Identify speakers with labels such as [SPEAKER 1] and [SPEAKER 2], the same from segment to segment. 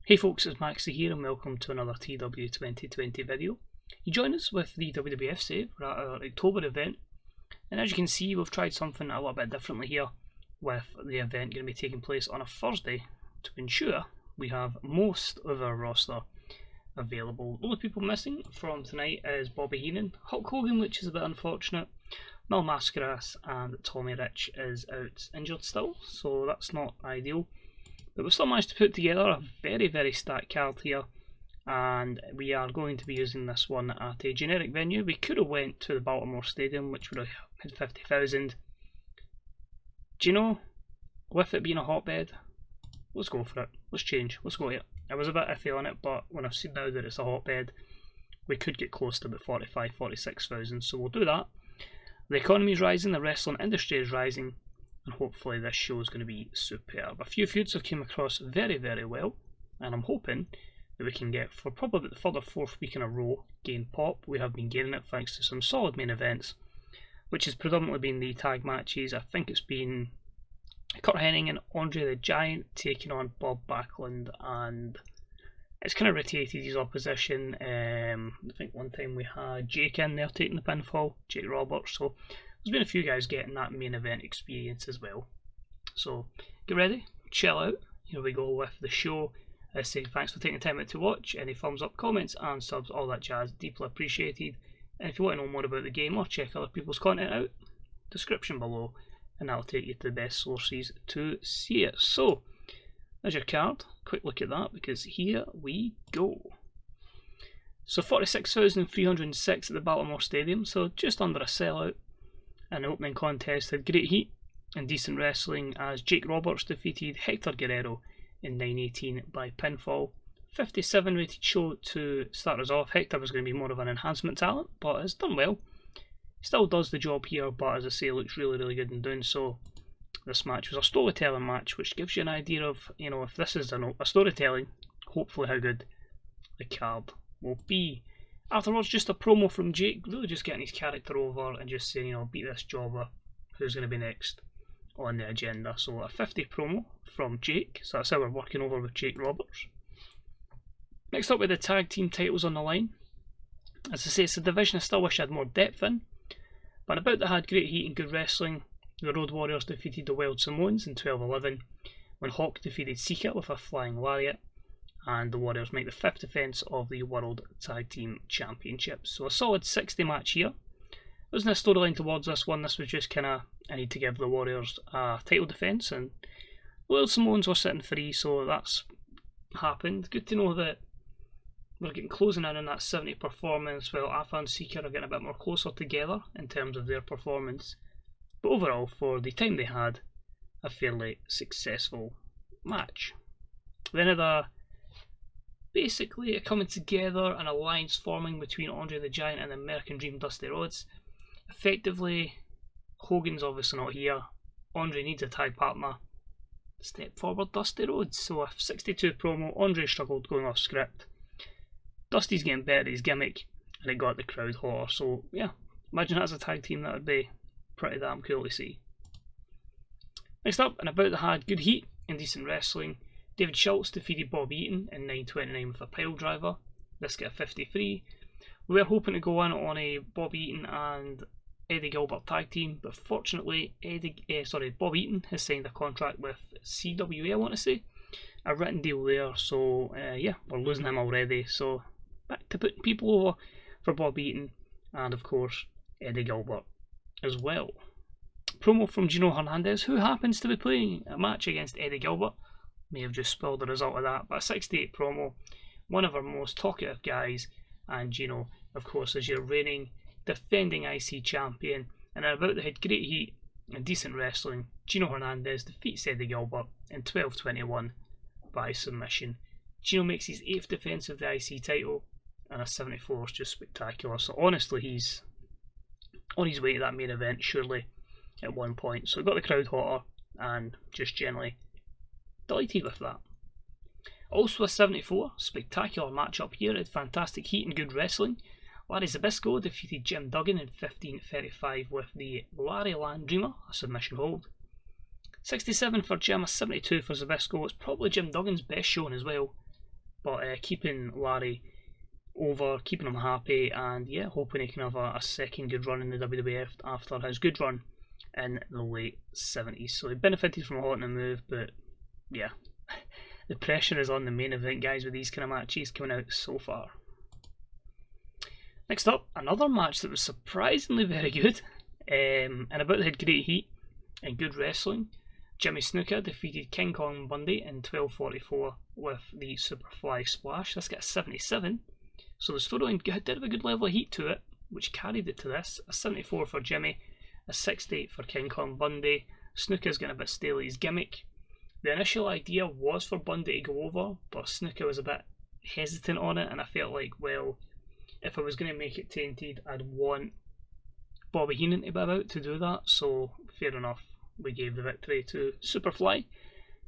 [SPEAKER 1] Hey folks, it's Maxie here and welcome to another TEW2020 video. You join us with the WWF save. We're at our October event, and as you can see we've tried something a little bit differently here with the event going to be taking place on a Thursday to ensure we have most of our roster available. The only people missing from tonight is Bobby Heenan, Hulk Hogan, which is a bit unfortunate, Mil Mascaras, and Tommy Rich is out injured still, so that's not ideal. But we've still managed to put together a very stacked card here, and we are going to be using this one at a generic venue. We could have went to the Balitmore Stadium, which would have had 50,000. Do you know, with it being a hotbed, let's go for it. Let's change. Let's go here. I was a bit iffy on it, but when I've seen now that it's a hotbed, we could get close to about 45,000, 46,000, so we'll do that. The economy is rising, the wrestling industry is rising, and hopefully this show is going to be superb. A few feuds have come across very well, and I'm hoping that we can get, for probably the third or fourth week in a row, gain pop. We have been gaining it thanks to some solid main events, which has predominantly been the tag matches. I think it's been Curt Hennig and Andre the Giant taking on Bob Backlund, and it's kind of rotated his opposition. I think one time we had Jake in there taking the pinfall, Jake Roberts, so there's been a few guys getting that main event experience as well. So get ready, chill out, here we go with the show. I say thanks for taking the time out to watch. Any thumbs up, comments and subs, all that jazz, deeply appreciated. And if you want to know more about the game or check other people's content out, description below, and that'll take you to the best sources to see it. So there's your card, quick look at that because here we go. So 46,306 at the Balitmore Stadium, so just under a sellout. An opening contest had great heat and decent wrestling as Jake Roberts defeated Hector Guerrero in 9:18 by pinfall. 57 rated show to start us off. Hector was going to be more of an enhancement talent, but has done well. Still does the job here, but as I say, looks really good in doing so. This match was a storytelling match, which gives you an idea of, you know, if this is a storytelling, hopefully how good the card will be. Afterwards, just a promo from Jake, really just getting his character over and just saying, you know, beat this jobber, who's going to be next on the agenda. So a 50 promo from Jake, so that's how we're working over with Jake Roberts. Next up with the tag team titles on the line. As I say, it's a division I still wish I had more depth in, but about that had great heat and good wrestling. The Road Warriors defeated the Wild Samoans in 12:11, when Hawk defeated Sika with a flying lariat, and the Warriors make the 5th defence of the World Tag Team Championships. So a solid 60 match here. There wasn't a storyline towards this one, this was just kind of, I need to give the Warriors a title defence, and the Wild Samoans were sitting free, so that's happened. Good to know that we're getting closing in on that 70 performance, while Afa and Sika are getting a bit more closer together in terms of their performance. But overall, for the time they had, a fairly successful match. Then had basically a coming together, an alliance forming between Andre the Giant and the American Dream Dusty Rhodes. Effectively, Hogan's obviously not here. Andre needs a tag partner. Step forward, Dusty Rhodes. So a 62 promo. Andre struggled going off script. Dusty's getting better at his gimmick, and it got the crowd hotter. So yeah, imagine that as a tag team, that would be pretty damn cool to see. Next up, and about the had good heat and decent wrestling. David Schultz defeated Bob Eaton in 9:29 with a pile driver. This got a 53. We were hoping to go in on a Bob Eaton and Eddie Gilbert tag team, but fortunately Bob Eaton has signed a contract with CWA, I want to say. A written deal there, so yeah, we're losing him already. So back to putting people over for Bob Eaton and of course Eddie Gilbert as well. Promo from Gino Hernandez, who happens to be playing a match against Eddie Gilbert. May have just spoiled the result of that, but a 68 promo, one of our most talkative guys, and Gino, of course, is your reigning, defending IC champion, and about the head great heat and decent wrestling. Gino Hernandez defeats Eddie Gilbert in 12:21 by submission. Gino makes his 8th defence of the IC title, and a 74 is just spectacular. So honestly, he's on his way to that main event, surely, at one point. So it got the crowd hotter, and just generally delighted with that. Also a 74, spectacular matchup here. It had fantastic heat and good wrestling. Larry Zbyszko defeated Jim Duggan in 15:35 with the Larry Land Dreamer, a submission hold. 67 for Jim, a 72 for Zbyszko. It's probably Jim Duggan's best showing as well. but keeping Larry over, keeping him happy, and yeah, hoping he can have a second good run in the WWF after his good run in the late 70s. So he benefited from a hot in a move, but yeah, the pressure is on the main event guys with these kind of matches coming out so far. Next up, another match that was surprisingly very good, and about had great heat and good wrestling. Jimmy Snuka defeated King Kong Bundy in 12:44 with the Superfly Splash. This got a 77, so the storyline did have a good level of heat to it, which carried it to this. A 74 for Jimmy, a 68 for King Kong Bundy. Snuka's getting a bit stale at his gimmick. The initial idea was for Bundy to go over, but Snuka was a bit hesitant on it, and I felt like, well, if I was going to make it tainted, I'd want Bobby Heenan to be about to do that, so fair enough, we gave the victory to Superfly,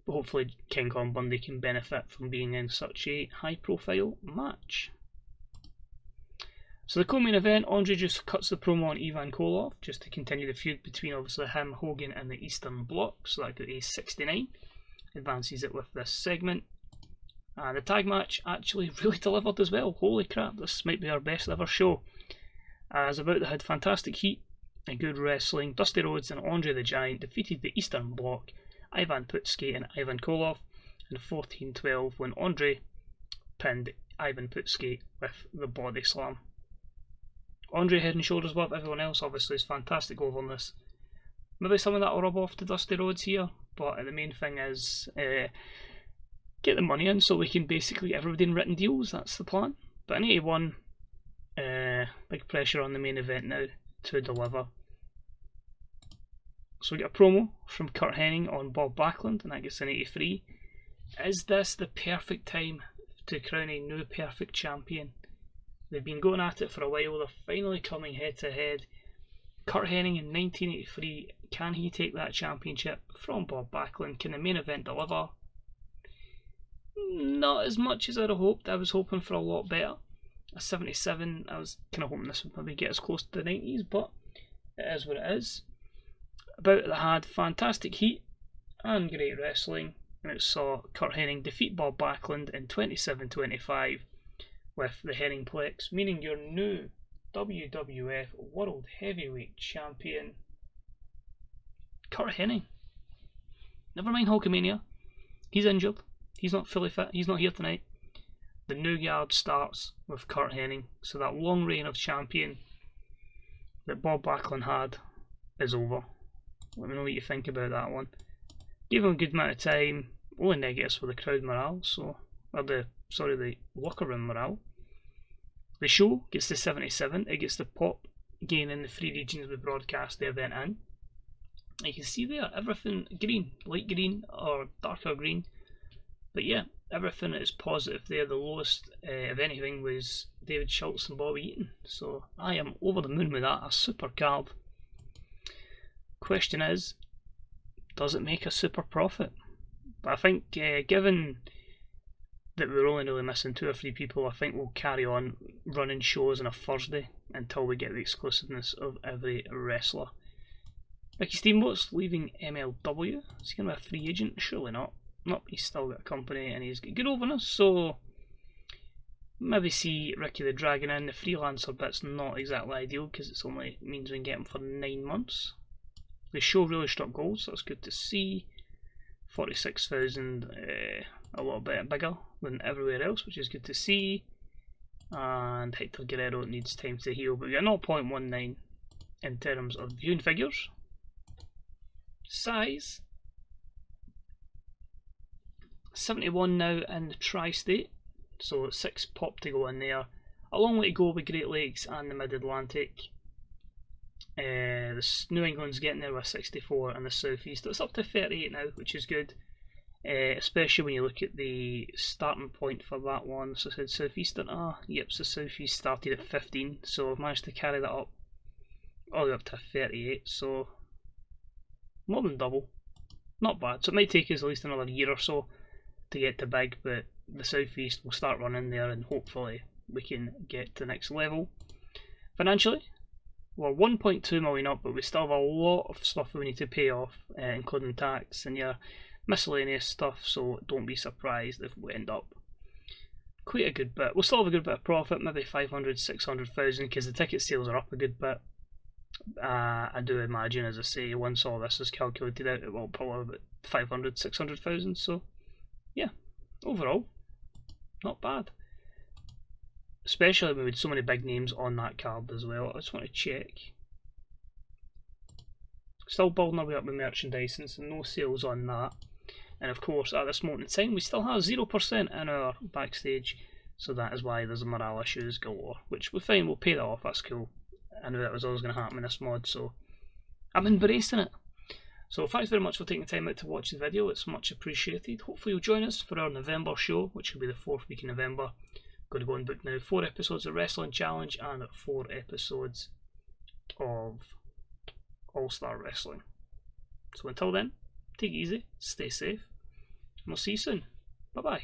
[SPEAKER 1] but hopefully King Kong Bundy can benefit from being in such a high profile match. So the co-main event, Andre just cuts the promo on Ivan Koloff just to continue the feud between obviously him, Hogan and the Eastern Bloc, so that got a 69, advances it with this segment. And the tag match actually really delivered as well. Holy crap, this might be our best ever show. As about had fantastic heat and good wrestling. Dusty Rhodes and Andre the Giant defeated the Eastern Bloc, Ivan Putski and Ivan Koloff in 14-12 when Andre pinned Ivan Putski with the body slam. Andre head and shoulders above everyone else, obviously is fantastic overness. Maybe some of that will rub off to Dusty Rhodes here, but the main thing is get the money in so we can basically get everybody in written deals, that's the plan. But in 81, big pressure on the main event now to deliver. So we get a promo from Curt Hennig on Bob Backlund, and that gets an 83. Is this the perfect time to crown a new perfect champion? They've been going at it for a while, they're finally coming head to head. Curt Hennig in 1983, can he take that championship from Bob Backlund? Can the main event deliver? Not as much as I'd have hoped. I was hoping for a lot better. A 77, I was kind of hoping this would maybe get as close to the 90s, but it is what it is. About that had fantastic heat and great wrestling, and it saw Curt Hennig defeat Bob Backlund in 27-25 with the Hennigplex, meaning your new WWF World Heavyweight Champion, Curt Hennig. Never mind Hulkamania, he's injured, he's not fully fit, he's not here tonight. The new yard starts with Curt Hennig, so that long reign of champion that Bob Backlund had is over. Let me know what you think about that one. Gave him a good amount of time, only negatives for the crowd morale, the locker room morale. The show gets to 77, it gets the pop gain in the 3 regions we broadcast the event in. You can see there, everything green, light green or darker green. But yeah, everything is positive there. The lowest, if anything, was David Schultz and Bobby Eaton. So I am over the moon with that, a super card. Question is, does it make a super profit? But I think given that we're only really missing 2 or 3 people, I think we'll carry on running shows on a Thursday until we get the exclusiveness of every wrestler. Ricky Steamboat's leaving MLW. Is he going to be a free agent? Surely not. Nope, he's still got a company and he's got good overness, so maybe see Ricky the Dragon in. The freelancer bit's not exactly ideal because it only means we can get him for 9 months. The show really struck gold, so that's good to see. 46,000, a little bit bigger than everywhere else, which is good to see. And Hector Guerrero needs time to heal, but we got 0.19 in terms of viewing figures. Size 71 now in the tri-state, so 6 pop to go in there. A long way to go with Great Lakes and the Mid-Atlantic. The New England's getting there with 64 and the Southeast. It's up to 38 now, which is good. Especially when you look at the starting point for that one. So I said Southeastern, yep, so Southeast started at 15, so I've managed to carry that up all the way up to 38, so more than double. Not bad, so it might take us at least another year or so to get to big, but the Southeast will start running there and hopefully we can get to the next level. Financially, we're 1.2 million up, but we still have a lot of stuff we need to pay off, including tax and your miscellaneous stuff, so don't be surprised if we end up quite a good bit. We'll still have a good bit of profit, maybe 500, 600,000, because the ticket sales are up a good bit. I do imagine, as I say, once all this is calculated out, it will probably about 500, 600,000. So, yeah, overall, not bad. Especially with so many big names on that card as well. I just want to check. Still building our way up with merchandise, and so no sales on that. And of course, at this moment in time, we still have 0% in our backstage, so that is why there's a morale issues galore, which we're fine, we'll pay that off, that's cool. I knew that was always going to happen in this mod, so I'm embracing it. So thanks very much for taking the time out to watch the video, it's much appreciated. Hopefully you'll join us for our November show, which will be the 4th week in November. I'm going to go and book now 4 episodes of Wrestling Challenge and 4 episodes of All-Star Wrestling. So until then, take it easy, stay safe, and we'll see you soon. Bye bye.